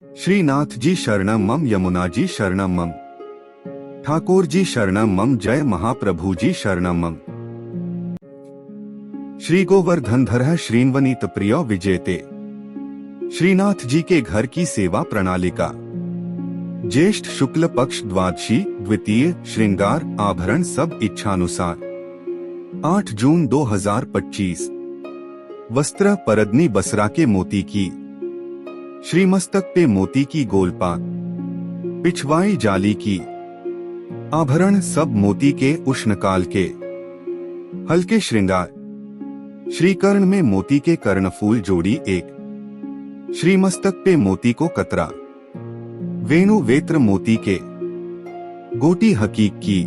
श्रीनाथ जी शरणम मम, यमुना जी शरणम मम, ठाकुर जी शरणम मम, जय महाप्रभु जी शरणम मम। श्री गोवर्धन धर श्रीन्वनीत प्रिय विजेते। श्रीनाथ जी के घर की सेवा प्रणालिका। ज्येष्ठ शुक्ल पक्ष द्वादशी द्वितीय श्रृंगार आभरण सब इच्छानुसार। 8 जून 2025। वस्त्र परदनी बसरा के मोती की। श्रीमस्तक पे मोती की गोलपात, पिछवाई जाली की। आभरण सब मोती के उष्णकाल के। हल्के श्रृंगार। श्रीकर्ण में मोती के कर्णफूल जोड़ी 1। श्रीमस्तक पे मोती को कतरा। वेणु वेत्र मोती के। गोटी हकीक की।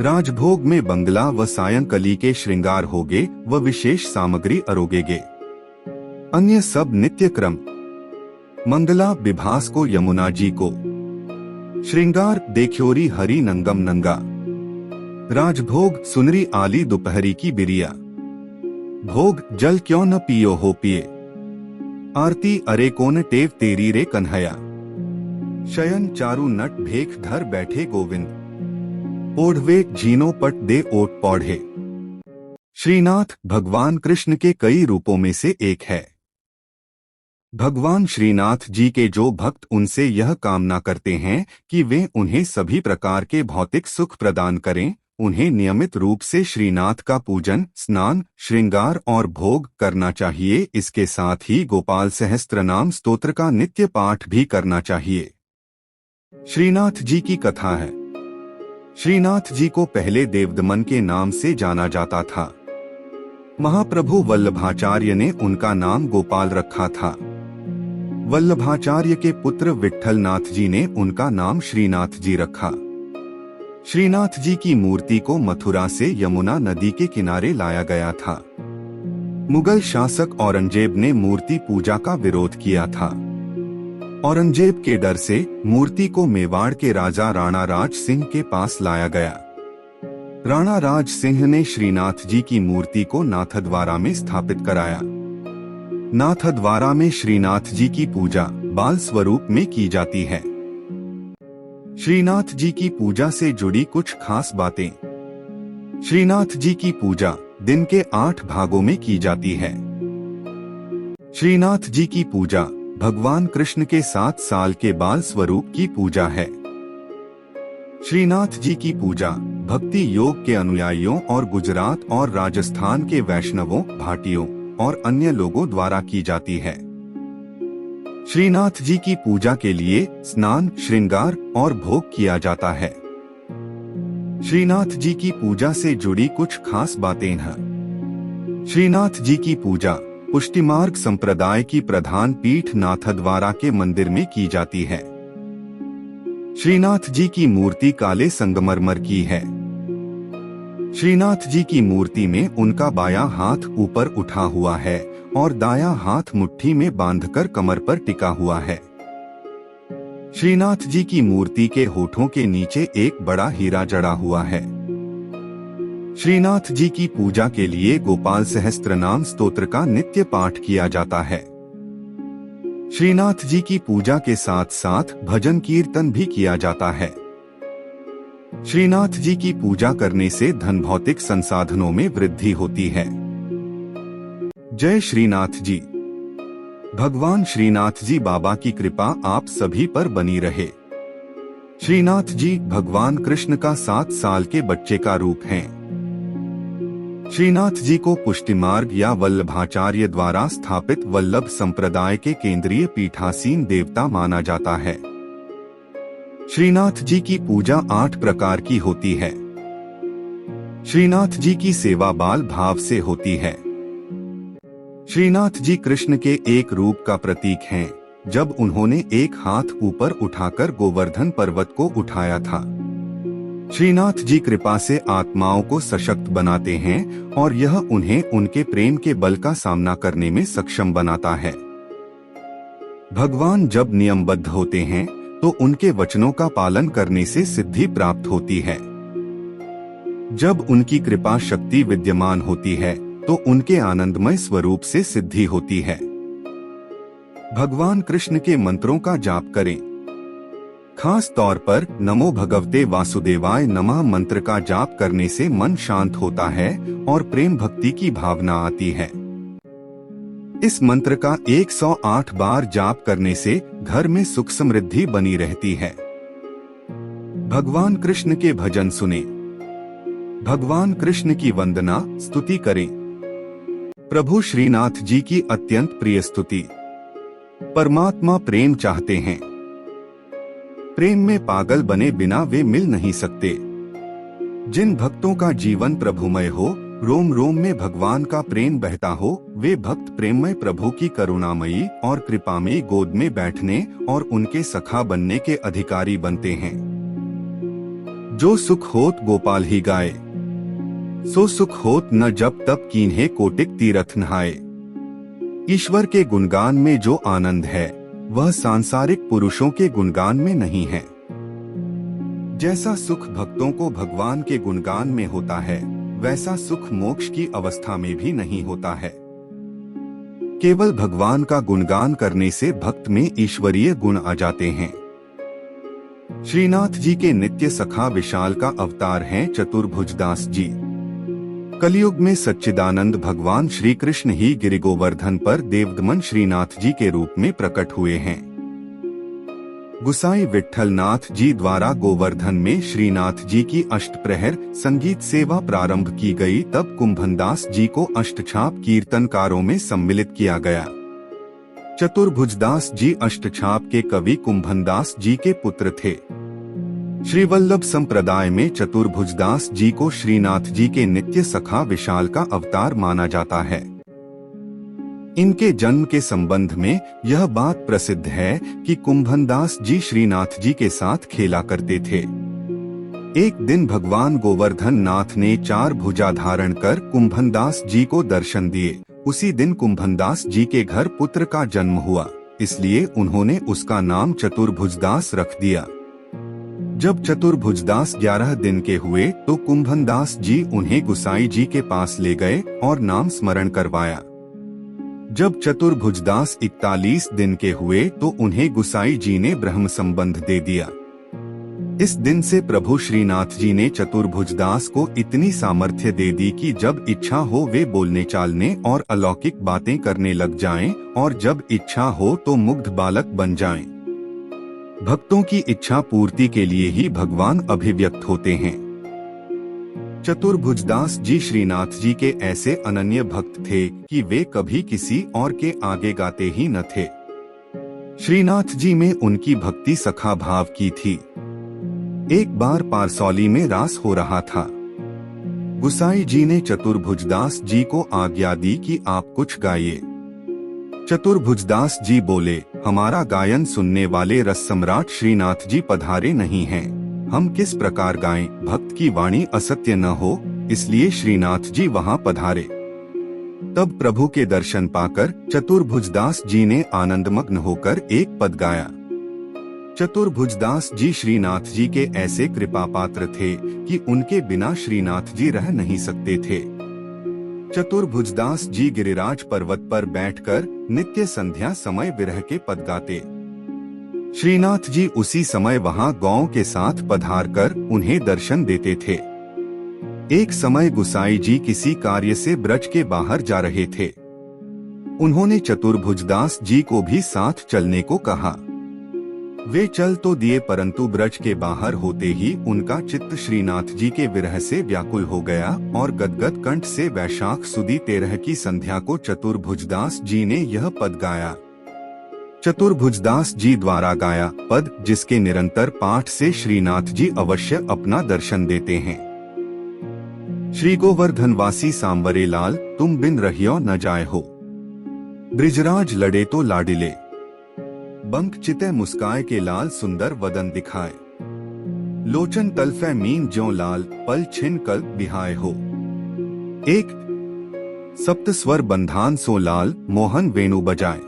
राजभोग में बंगला व सायंकली के श्रृंगार होगे व विशेष सामग्री अरोगेगे। अन्य सब नित्य क्रम। मंगला विभास को यमुना जी को। श्रृंगार देखोरी हरि नंगम नंगा। राजभोग सुनरी आली दोपहरी की बिरिया। भोग जल क्यों न पियो हो पिए। आरती अरे कौन टेव तेरी रे कन्हैया। शयन चारु नट भेख धर बैठे गोविंद। ओढ़वे झीनो पट दे ओट पौढ़े। श्रीनाथ भगवान कृष्ण के कई रूपों में से एक है। भगवान श्रीनाथ जी के जो भक्त उनसे यह कामना करते हैं कि वे उन्हें सभी प्रकार के भौतिक सुख प्रदान करें, उन्हें नियमित रूप से श्रीनाथ का पूजन, स्नान, श्रृंगार और भोग करना चाहिए। इसके साथ ही गोपाल सहस्त्रनाम स्तोत्र का नित्य पाठ भी करना चाहिए। श्रीनाथ जी की कथा है। श्रीनाथ जी को पहले देवदमन के नाम से जाना जाता था। महाप्रभु वल्लभाचार्य ने उनका नाम गोपाल रखा था। वल्लभाचार्य के पुत्र विट्ठलनाथ जी ने उनका नाम श्रीनाथ जी रखा। श्रीनाथ जी की मूर्ति को मथुरा से यमुना नदी के किनारे लाया गया था। मुगल शासक औरंगजेब ने मूर्ति पूजा का विरोध किया था। औरंगजेब के डर से मूर्ति को मेवाड़ के राजा राणा राज सिंह के पास लाया गया। राणा राज सिंह ने श्रीनाथ जी की मूर्ति को नाथद्वारा में स्थापित कराया। नाथद्वारा में श्रीनाथ जी की पूजा बाल स्वरूप में की जाती है। श्रीनाथ जी की पूजा से जुड़ी कुछ खास बातें। श्रीनाथ जी की पूजा दिन के 8 भागों में की जाती है। श्रीनाथ जी की पूजा भगवान कृष्ण के 7 साल के बाल स्वरूप की पूजा है। श्रीनाथ जी की पूजा भक्ति योग के अनुयायियों और गुजरात और राजस्थान के वैष्णवों, भाटियों और अन्य लोगों द्वारा की जाती है। श्रीनाथ जी की पूजा के लिए स्नान, श्रृंगार और भोग किया जाता है। श्रीनाथ जी की पूजा से जुड़ी कुछ खास बातें हैं। श्रीनाथ जी की पूजा पुष्टिमार्ग संप्रदाय की प्रधान पीठ नाथद्वारा के मंदिर में की जाती है। श्रीनाथ जी की मूर्ति काले संगमरमर की है। श्रीनाथ जी की मूर्ति में उनका बायां हाथ ऊपर उठा हुआ है और दायां हाथ मुट्ठी में बांधकर कमर पर टिका हुआ है। श्रीनाथ जी की मूर्ति के होठों के नीचे एक बड़ा हीरा जड़ा हुआ है। श्रीनाथ जी की पूजा के लिए गोपाल सहस्त्रनाम स्तोत्र का नित्य पाठ किया जाता है। श्रीनाथ जी की पूजा के साथ साथ भजन कीर्तन भी किया जाता है। श्रीनाथ जी की पूजा करने से धन भौतिक संसाधनों में वृद्धि होती है। जय श्रीनाथ जी। भगवान श्रीनाथ जी बाबा की कृपा आप सभी पर बनी रहे। श्रीनाथ जी भगवान कृष्ण का 7 साल के बच्चे का रूप हैं। श्रीनाथ जी को पुष्टिमार्ग या वल्लभाचार्य द्वारा स्थापित वल्लभ संप्रदाय के केंद्रीय पीठासीन देवता माना जाता है। श्रीनाथ जी की पूजा 8 प्रकार की होती है। श्रीनाथ जी की सेवा बाल भाव से होती है। श्रीनाथ जी कृष्ण के एक रूप का प्रतीक हैं, जब उन्होंने एक हाथ ऊपर उठाकर गोवर्धन पर्वत को उठाया था। श्रीनाथ जी कृपा से आत्माओं को सशक्त बनाते हैं और यह उन्हें उनके प्रेम के बल का सामना करने में सक्षम बनाता है। भगवान जब नियमबद्ध होते हैं तो उनके वचनों का पालन करने से सिद्धि प्राप्त होती है। जब उनकी कृपा शक्ति विद्यमान होती है तो उनके आनंदमय स्वरूप से सिद्धि होती है। भगवान कृष्ण के मंत्रों का जाप करें। खास तौर पर नमो भगवते वासुदेवाय नमः मंत्र का जाप करने से मन शांत होता है और प्रेम भक्ति की भावना आती है। इस मंत्र का 108 बार जाप करने से घर में सुख समृद्धि बनी रहती है। भगवान कृष्ण के भजन सुने। भगवान कृष्ण की वंदना स्तुति करें। प्रभु श्रीनाथ जी की अत्यंत प्रिय स्तुति। परमात्मा प्रेम चाहते हैं। प्रेम में पागल बने बिना वे मिल नहीं सकते। जिन भक्तों का जीवन प्रभुमय हो, रोम रोम में भगवान का प्रेम बहता हो, वे भक्त प्रेममय प्रभु की करुणामयी और कृपामयी गोद में बैठने और उनके सखा बनने के अधिकारी बनते हैं। जो सुख होत गोपाल ही गाए, सो सुख होत न जब तब कीन्हे कोटिक तीरथ नहाए। ईश्वर के गुणगान में जो आनंद है वह सांसारिक पुरुषों के गुणगान में नहीं है। जैसा सुख भक्तों को भगवान के गुणगान में होता है, वैसा सुख मोक्ष की अवस्था में भी नहीं होता है। केवल भगवान का गुणगान करने से भक्त में ईश्वरीय गुण आ जाते हैं। श्रीनाथ जी के नित्य सखा विशाल का अवतार हैं चतुर्भुजदास जी। कलयुग में सच्चिदानंद भगवान श्री कृष्ण ही गिरि गोवर्धन पर देवदमन श्रीनाथ जी के रूप में प्रकट हुए हैं। गुसाई विट्ठल नाथ जी द्वारा गोवर्धन में श्रीनाथ जी की अष्टप्रहर संगीत सेवा प्रारंभ की गई, तब कुंभनदास जी को अष्टछाप कीर्तनकारों में सम्मिलित किया गया। चतुर्भुजदास जी अष्टछाप के कवि कुंभनदास जी के पुत्र थे। श्रीवल्लभ संप्रदाय में चतुर्भुजदास जी को श्रीनाथ जी के नित्य सखा विशाल का अवतार माना जाता है। इनके जन्म के संबंध में यह बात प्रसिद्ध है कि कुंभनदास जी श्रीनाथ जी के साथ खेला करते थे। एक दिन भगवान गोवर्धन नाथ ने 4 भुजा धारण कर कुंभनदास जी को दर्शन दिए। उसी दिन कुंभनदास जी के घर पुत्र का जन्म हुआ, इसलिए उन्होंने उसका नाम चतुर्भुजदास रख दिया। जब चतुर्भुजदास 11 दिन के हुए तो कुंभनदास जी उन्हें गुसाई जी के पास ले गए और नाम स्मरण करवाया। जब चतुर्भुजदास 41 दिन के हुए तो उन्हें गुसाई जी ने ब्रह्म संबंध दे दिया। इस दिन से प्रभु श्रीनाथ जी ने चतुर्भुजदास को इतनी सामर्थ्य दे दी कि जब इच्छा हो वे बोलने चालने और अलौकिक बातें करने लग जाएं, और जब इच्छा हो तो मुग्ध बालक बन जाएं। भक्तों की इच्छा पूर्ति के लिए ही भगवान अभिव्यक्त होते हैं। चतुर्भुजदास जी श्रीनाथ जी के ऐसे अनन्य भक्त थे कि वे कभी किसी और के आगे गाते ही न थे। श्रीनाथ जी में उनकी भक्ति सखा भाव की थी। एक बार पारसौली में रास हो रहा था। गुसाई जी ने चतुर्भुजदास जी को आज्ञा दी कि आप कुछ गाइए। चतुर्भुजदास जी बोले, हमारा गायन सुनने वाले रस सम्राट श्रीनाथ जी पधारे नहीं हैं, हम किस प्रकार गाएं, भक्त की वाणी असत्य न हो, इसलिए श्रीनाथ जी वहां पधारे। तब प्रभु के दर्शन पाकर चतुर्भुजदास जी ने आनंदमग्न होकर एक पद गाया। चतुर्भुजदास जी श्रीनाथ जी के ऐसे कृपा पात्र थे कि उनके बिना श्रीनाथ जी रह नहीं सकते थे। चतुर्भुजदास जी गिरिराज पर्वत पर बैठकर नित्य संध्या समय विरह के पद गाते। श्रीनाथ जी उसी समय वहां गौओं के साथ पधार कर उन्हें दर्शन देते थे। एक समय गुसाई जी किसी कार्य से ब्रज के बाहर जा रहे थे। उन्होंने चतुर्भुजदास जी को भी साथ चलने को कहा। वे चल तो दिए, परंतु ब्रज के बाहर होते ही उनका चित्त श्रीनाथ जी के विरह से व्याकुल हो गया और गदगद कंठ से वैशाख सुदी 13 की संध्या को चतुर्भुजदास जी ने यह पद गाया। चतुर्भुजदास जी द्वारा गाया पद, जिसके निरंतर पाठ से श्रीनाथ जी अवश्य अपना दर्शन देते हैं। श्री गोवर्धन वासी सांवरे लाल, तुम बिन रहियो न जाए हो। ब्रिजराज लड़े तो लाडिले, बंक चिते मुस्काए के लाल सुंदर वदन दिखाए। लोचन तलफे मीन ज्यों लाल, पल छिन कल्प बिहाय हो। एक सप्त स्वर बंधान सो लाल, मोहन वेणु बजाए।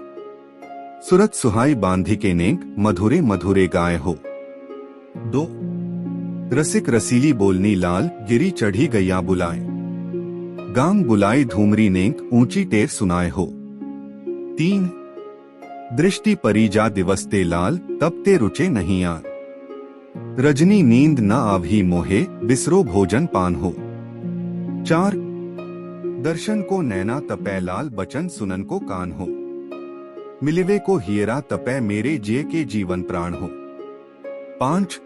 सुरत सुहाई बांधी के नेक, मधुरे मधुरे गाय हो। 2 रसिक रसीली बोलनी लाल, गिरी चढ़ी गैया बुलाए। गांग बुलाई धूमरी नेक, ऊंची टेर सुनाए हो। 3 दृष्टि परिजा दिवसते लाल, तब ते रुचे नहीं आन। रजनी नींद न आवही मोहे, बिसरो भोजन पान हो। 4 दर्शन को नैना तपै लाल, बचन सुनन को कान हो। मिलिवे को हियरा तपै, मेरे जिये के जीवन प्राण हो। 5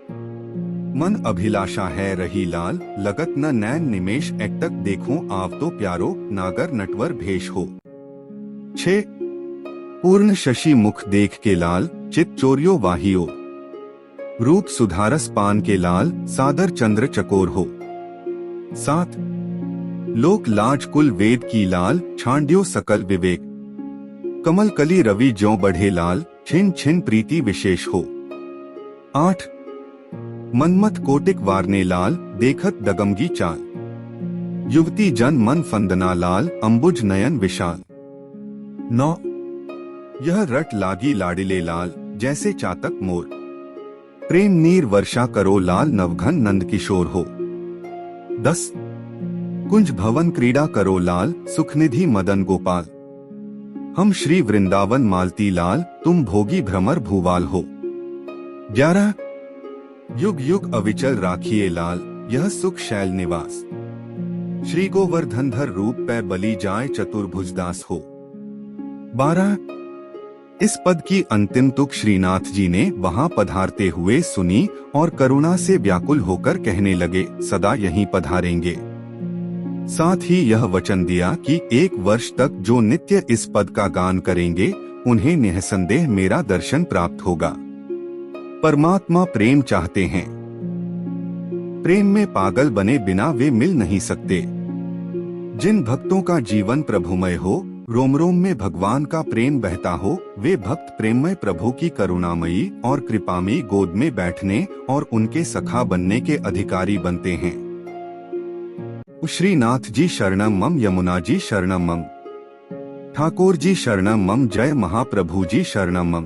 मन अभिलाषा है रही लाल, लगत न नैन निमेश, एकटक देखूं आव तो प्यारो, नागर नटवर भेष हो। 6 पूर्ण शशि मुख देख के लाल, चित चोरियो वाहियो। रूप सुधारस पान के लाल, सादर चंद्र चकोर हो। 7 लोक लाज कुल वेद की लाल, छांड्यो सकल विवेक। कमल कली रवि ज्यों बढ़े लाल, छिन छिन प्रीति विशेष हो। 8 मनमत कोटिक वारने लाल, देखत दगमगी चाल। युवती जन मन फंदना लाल, अंबुज नयन विशाल। 9 यह रट लागी लाडिले लाल, जैसे चातक मोर। प्रेम नीर वर्षा करो लाल, नवघन नंद किशोर हो। 10 कुंज भवन क्रीड़ा करो लाल, सुखनिधि मदन गोपाल। हम श्री वृंदावन मालती लाल, तुम भोगी भ्रमर भूवाल हो। 11 युग युग अविचल राखिए लाल, यह सुख शैल निवास। श्री गोवर्धनधर रूप पै बलि जाय, चतुर्भुजदास हो। 12 इस पद की अंतिम तुक श्रीनाथ जी ने वहां पधारते हुए सुनी और करुणा से व्याकुल होकर कहने लगे, सदा यहीं पधारेंगे। साथ ही यह वचन दिया कि 1 वर्ष तक जो नित्य इस पद का गान करेंगे, उन्हें निःसंदेह मेरा दर्शन प्राप्त होगा। परमात्मा प्रेम चाहते हैं। प्रेम में पागल बने बिना वे मिल नहीं सकते। जिन भक्तों का जीवन प्रभुमय हो, रोम रोम में भगवान का प्रेम बहता हो, वे भक्त प्रेममय प्रभु की करुणामयी और कृपामयी गोद में बैठने और उनके सखा बनने के अधिकारी बनते हैं। श्रीनाथ जी शरणम मम, यमुना जी शरणम मम, ठाकुर जी शरणम मम, जय महाप्रभु जी शरणम मम।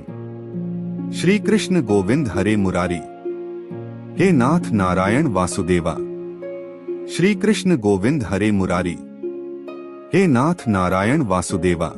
श्री कृष्ण गोविंद हरे मुरारी, हे नाथ नारायण वासुदेवा। श्री कृष्ण गोविंद हरे मुरारी, हे नाथ नारायण वासुदेवा।